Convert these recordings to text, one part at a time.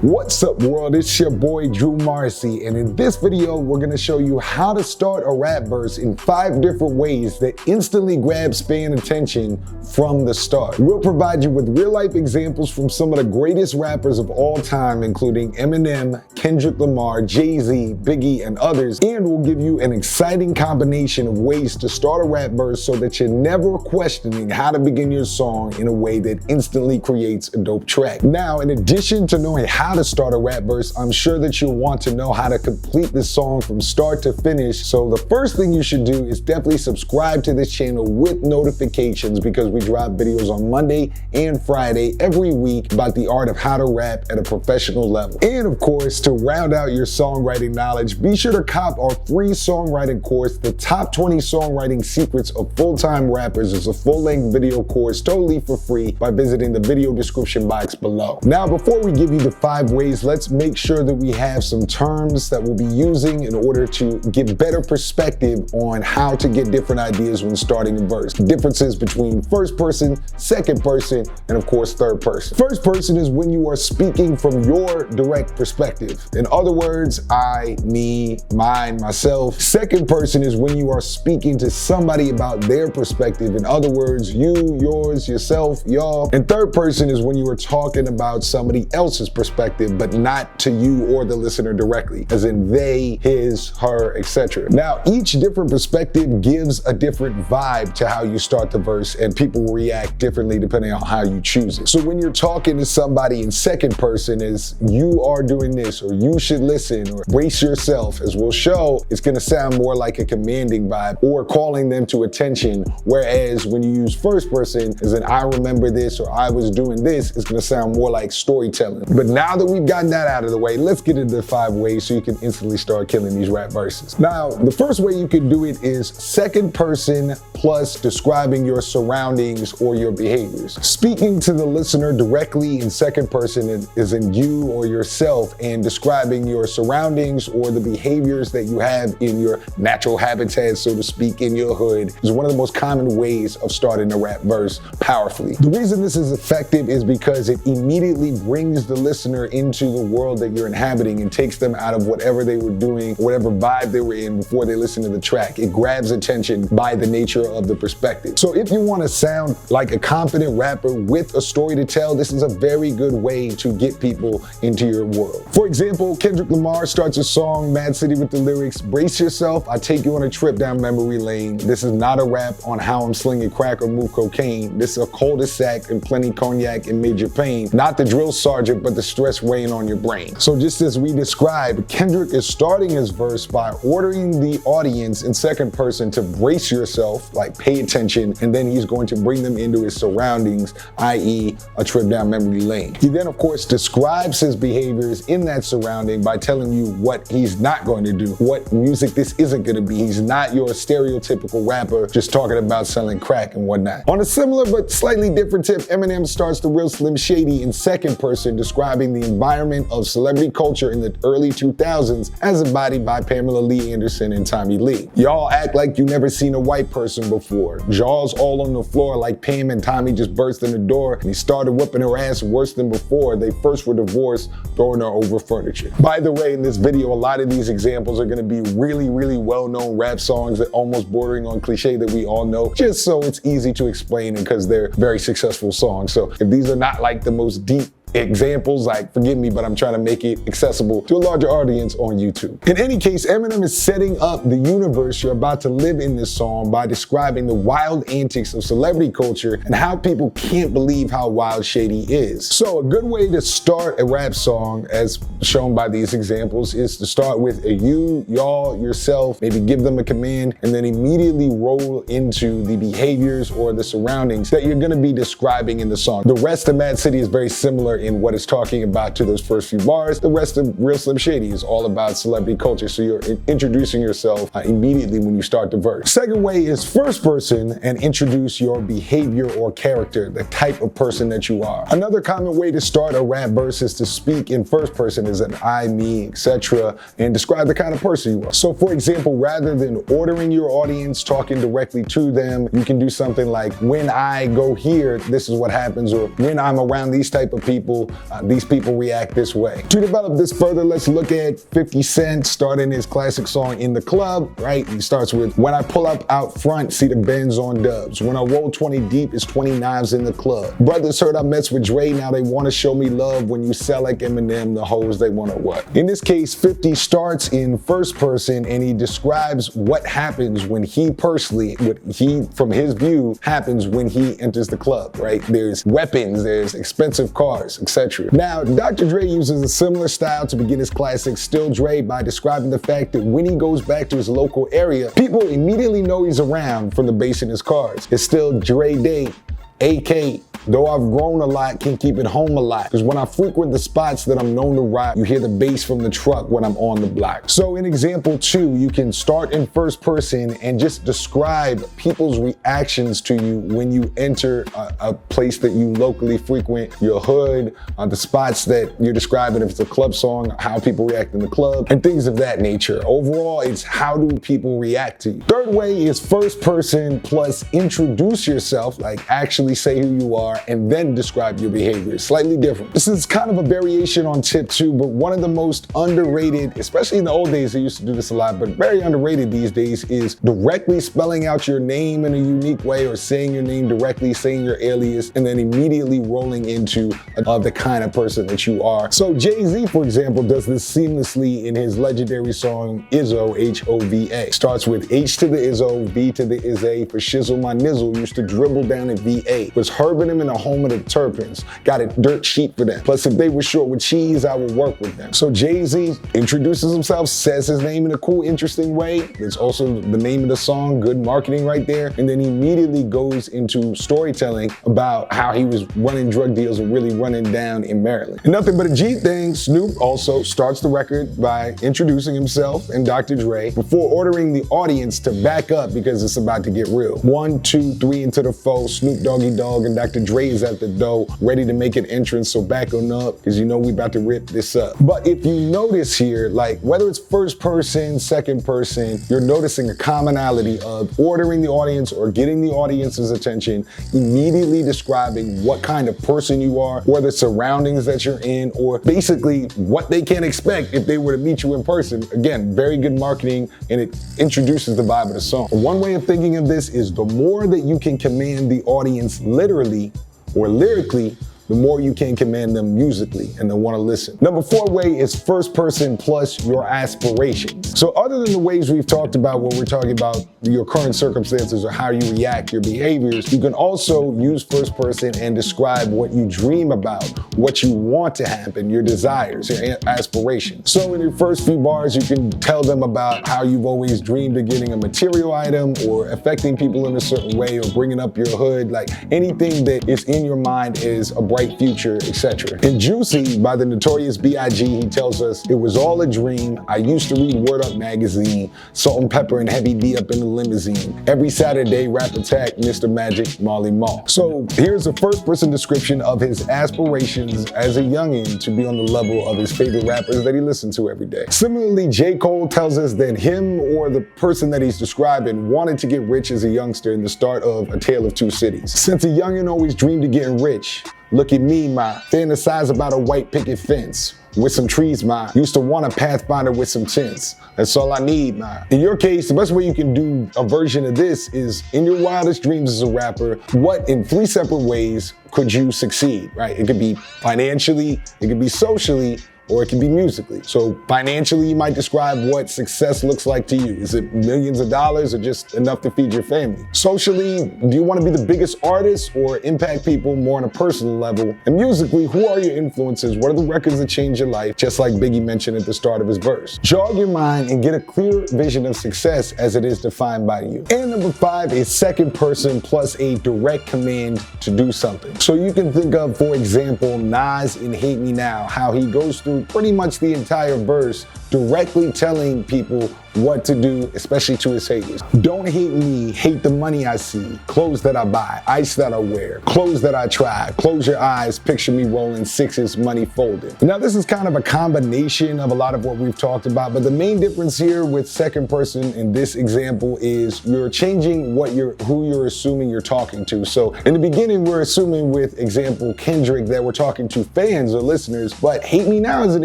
What's up, world? It's your boy Drew Marcy, and in this video we're going to show you how to start a rap verse in 5 different ways that instantly grabs fan attention from the start. We'll provide you with real-life examples from some of the greatest rappers of all time, including Eminem, Kendrick Lamar, Jay-Z, Biggie, and others, and we'll give you an exciting combination of ways to start a rap verse so that you're never questioning how to begin your song in a way that instantly creates a dope track. Now, in addition to knowing how to start a rap verse, I'm sure that you'll want to know how to complete this song from start to finish. So the first thing you should do is definitely subscribe to this channel with notifications, because we drop videos on Monday and Friday every week about the art of how to rap at a professional level. And of course, to round out your songwriting knowledge, be sure to cop our free songwriting course, The Top 20 Songwriting Secrets of Full-Time Rappers. It's a full-length video course totally for free by visiting the video description box below. Now, before we give you the 5 ways, let's make sure that we have some terms that we'll be using in order to get better perspective on how to get different ideas when starting a verse. Differences between first person, second person, and of course third person. First person is when you are speaking from your direct perspective. In other words, I, me, mine, myself. Second person is when you are speaking to somebody about their perspective. In other words, you, yours, yourself, y'all. And third person is when you are talking about somebody else's perspective, but not to you or the listener directly, as in they, his, her, etc. Now, each different perspective gives a different vibe to how you start the verse, and people will react differently depending on how you choose it. So when you're talking to somebody in second person, is you are doing this, or you should listen, or brace yourself, as we'll show, it's gonna sound more like a commanding vibe or calling them to attention. Whereas when you use first person, as in I remember this or I was doing this, it's gonna sound more like storytelling. But now that we've gotten that out of the way, let's get into the 5 ways so you can instantly start killing these rap verses. Now, the first way you can do it is second person plus describing your surroundings or your behaviors. Speaking to the listener directly in second person is in you or yourself, and describing your surroundings or the behaviors that you have in your natural habitat, so to speak, in your hood, is one of the most common ways of starting a rap verse powerfully. The reason this is effective is because it immediately brings the listener into the world that you're inhabiting and takes them out of whatever they were doing, whatever vibe they were in before they listened to the track. It grabs attention by the nature of the perspective. So if you want to sound like a confident rapper with a story to tell, this is a very good way to get people into your world. For example, Kendrick Lamar starts a song, Mad City, with the lyrics, "Brace yourself, I take you on a trip down memory lane. This is not a rap on how I'm slinging crack or move cocaine. This is a cul-de-sac and plenty cognac and major pain. Not the drill sergeant, but the stress weighing on your brain." So just as we described, Kendrick is starting his verse by ordering the audience in second person to brace yourself, like pay attention, and then he's going to bring them into his surroundings, i.e. a trip down memory lane. He then, of course, describes his behaviors in that surrounding by telling you what he's not going to do, what music this isn't going to be. He's not your stereotypical rapper just talking about selling crack and whatnot. On a similar but slightly different tip, Eminem starts the real Slim Shady in second person, describing the environment of celebrity culture in the early 2000s as embodied by Pamela Lee Anderson and Tommy Lee. Y'all act like you never seen a white person before. Jaws all on the floor like Pam and Tommy just burst in the door and he started whooping her ass worse than before. They first were divorced, throwing her over furniture. By the way, in this video, a lot of these examples are gonna be really, really well-known rap songs that almost bordering on cliche that we all know, just so it's easy to explain and because they're very successful songs. So if these are not like the most deep examples, like, forgive me, but I'm trying to make it accessible to a larger audience on YouTube. In any case, Eminem is setting up the universe you're about to live in this song by describing the wild antics of celebrity culture and how people can't believe how wild Shady is. So a good way to start a rap song, as shown by these examples, is to start with a you, y'all, yourself, maybe give them a command, and then immediately roll into the behaviors or the surroundings that you're gonna be describing in the song. The rest of Mad City is very similar in what it's talking about to those first few bars. The rest of Real Slim Shady is all about celebrity culture, so you're introducing yourself immediately when you start the verse. Second way is first person and introduce your behavior or character, the type of person that you are. Another common way to start a rap verse is to speak in first person, as an I, me, etc., and describe the kind of person you are. So for example, rather than ordering your audience, talking directly to them, you can do something like, when I go here, this is what happens, or when I'm around these type of people, these people react this way. To develop this further, let's look at 50 Cent starting his classic song In the Club, right? He starts with, when I pull up out front, see the Benz on dubs. When I roll 20 deep, it's 20 knives in the club. Brothers heard I mess with Dre, now they want to show me love. When you sell like Eminem, the hoes they want to what? In this case, 50 starts in first person and he describes what happens when he personally, what he, from his view, happens when he enters the club, right? There's weapons, there's expensive cars, etc. Now, Dr. Dre uses a similar style to begin his classic Still Dre by describing the fact that when he goes back to his local area, people immediately know he's around from the bass in his cars. It's still Dre Day, AK. Though I've grown a lot, can keep it home a lot. Because when I frequent the spots that I'm known to rock, you hear the bass from the truck when I'm on the block. So in example 2, you can start in first person and just describe people's reactions to you when you enter a place that you locally frequent, your hood, the spots that you're describing, if it's a club song, how people react in the club, and things of that nature. Overall, it's how do people react to you. Third way is first person plus introduce yourself, like actually say who you are, and then describe your behavior. Slightly different. This is kind of a variation on tip 2, but one of the most underrated, especially in the old days, they used to do this a lot, but very underrated these days, is directly spelling out your name in a unique way or saying your name directly, saying your alias, and then immediately rolling into the kind of person that you are. So Jay-Z, for example, does this seamlessly in his legendary song Izzo, H-O-V-A. Starts with H to the Izzo, V to the Izzy, for shizzle my nizzle, used to dribble down at VA. Was herbing him in the home of the Turpins. Got a dirt cheap for them. Plus, if they were short with cheese, I would work with them. So Jay-Z introduces himself, says his name in a cool, interesting way. It's also the name of the song, good marketing right there. And then he immediately goes into storytelling about how he was running drug deals and really running down in Maryland. And nothing but a G thing, Snoop also starts the record by introducing himself and Dr. Dre before ordering the audience to back up because it's about to get real. 1, 2, 3 into the foe, Snoop Doggy Dogg and Dr. Dre is at the door, ready to make an entrance, so back on up, because you know we about to rip this up. But if you notice here, like whether it's first person, second person, you're noticing a commonality of ordering the audience or getting the audience's attention, immediately describing what kind of person you are, or the surroundings that you're in, or basically what they can expect if they were to meet you in person. Again, very good marketing, and it introduces the vibe of the song. One way of thinking of this is the more that you can command the audience literally or lyrically, the more you can command them musically and they want to listen. Number 4 way is first person plus your aspirations. So other than the ways we've talked about when we're talking about your current circumstances or how you react, your behaviors, you can also use first person and describe what you dream about, what you want to happen, your desires, your aspirations. So in your first few bars, you can tell them about how you've always dreamed of getting a material item or affecting people in a certain way or bringing up your hood, like anything that is in your mind is a bright future, etc. In Juicy by the Notorious B.I.G., he tells us, it was all a dream. I used to read Word Up magazine, Salt and Pepper and Heavy D up in the limousine. Every Saturday, Rap Attack, Mr. Magic, Marley Marl. So here's a first person description of his aspirations as a youngin' to be on the level of his favorite rappers that he listened to every day. Similarly, J. Cole tells us that him or the person that he's describing wanted to get rich as a youngster in the start of A Tale of Two Cities. Since a youngin' always dreamed of getting rich, look at me, ma, fantasize about a white picket fence with some trees, ma. Used to want a Pathfinder with some tents. That's all I need, ma. In your case, the best way you can do a version of this is, in your wildest dreams as a rapper, what in 3 separate ways could you succeed, right? It could be financially, it could be socially, or it can be musically. So financially, you might describe what success looks like to you. Is it millions of dollars or just enough to feed your family? Socially, do you want to be the biggest artist or impact people more on a personal level? And musically, who are your influences? What are the records that changed your life? Just like Biggie mentioned at the start of his verse. Jog your mind and get a clear vision of success as it is defined by you. And number 5 is second person plus a direct command to do something. So you can think of, for example, Nas in Hate Me Now, how he goes through through pretty much the entire verse, directly telling people what to do, especially to his haters. Don't hate me, hate the money I see, clothes that I buy, ice that I wear, clothes that I try, close your eyes, picture me rolling sixes, money folded. Now this is kind of a combination of a lot of what we've talked about, but the main difference here with second person in this example is you're changing who you're assuming you're talking to. So in the beginning, we're assuming with example Kendrick that we're talking to fans or listeners, but hate me now is an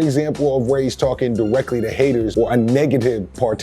example of where he's talking directly to haters or a negative participant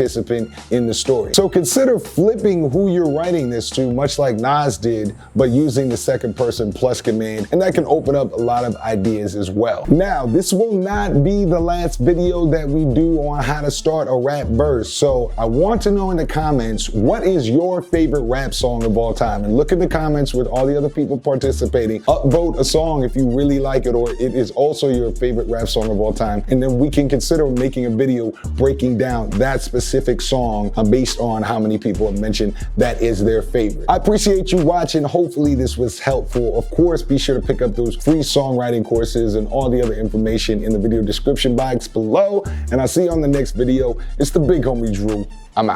in the story. So consider flipping who you're writing this to, much like Nas did, but using the second person plus command, and that can open up a lot of ideas as well. Now, this will not be the last video that we do on how to start a rap verse, so I want to know in the comments, what is your favorite rap song of all time? And look at the comments with all the other people participating. Upvote a song if you really like it, or it is also your favorite rap song of all time, and then we can consider making a video breaking down that specific song based on how many people have mentioned that is their favorite. I appreciate you watching. Hopefully this was helpful. Of course, be sure to pick up those free songwriting courses and all the other information in the video description box below, and I'll see you on the next video. It's the big homie Drew. I'm out.